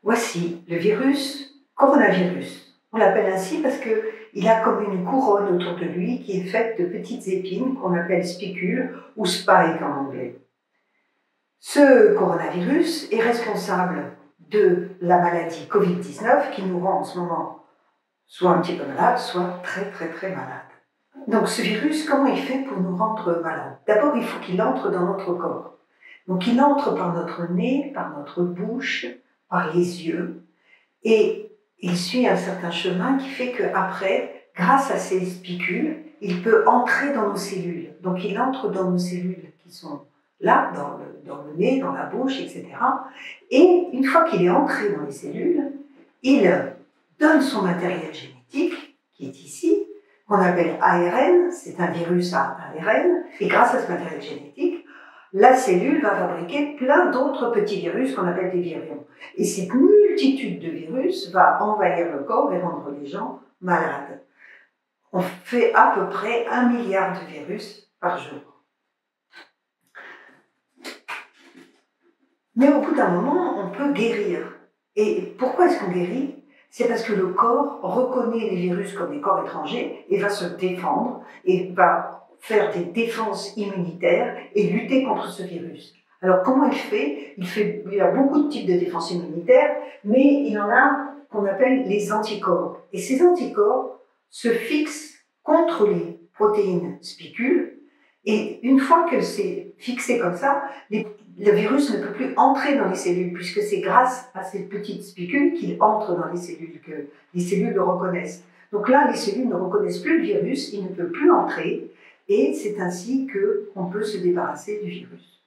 Voici le virus coronavirus. On l'appelle ainsi parce qu'il a comme une couronne autour de lui qui est faite de petites épines qu'on appelle spicules ou spike en anglais. Ce coronavirus est responsable de la maladie Covid-19 qui nous rend en ce moment soit un petit peu malade, soit très malade. Donc ce virus, comment il fait pour nous rendre malades? D'abord, il faut qu'il entre dans notre corps. Donc il entre par notre nez, par notre bouche, par les yeux, et il suit un certain chemin qui fait qu'après, grâce à ces spicules, il peut entrer dans nos cellules. Donc il entre dans nos cellules qui sont là, dans le nez, dans la bouche, etc. Et une fois qu'il est entré dans les cellules, il donne son matériel génétique, qui est ici, qu'on appelle ARN, c'est un virus à ARN, et grâce à ce matériel génétique, la cellule va fabriquer plein d'autres petits virus qu'on appelle des virions. Et cette multitude de virus va envahir le corps et rendre les gens malades. On fait à peu près 1 milliard de virus par jour. Mais au bout d'un moment, on peut guérir. Et pourquoi est-ce qu'on guérit? C'est parce que le corps reconnaît les virus comme des corps étrangers et va se défendre et va faire des défenses immunitaires et lutter contre ce virus. Alors comment il fait? Il a beaucoup de types de défenses immunitaires, mais il en a qu'on appelle les anticorps. Et ces anticorps se fixent contre les protéines spicules, et une fois que c'est fixé comme ça, le virus ne peut plus entrer dans les cellules, puisque c'est grâce à ces petites spicules qu'il entre dans les cellules, que les cellules le reconnaissent. Donc là, les cellules ne reconnaissent plus le virus, il ne peut plus entrer, et c'est ainsi qu'on peut se débarrasser du virus.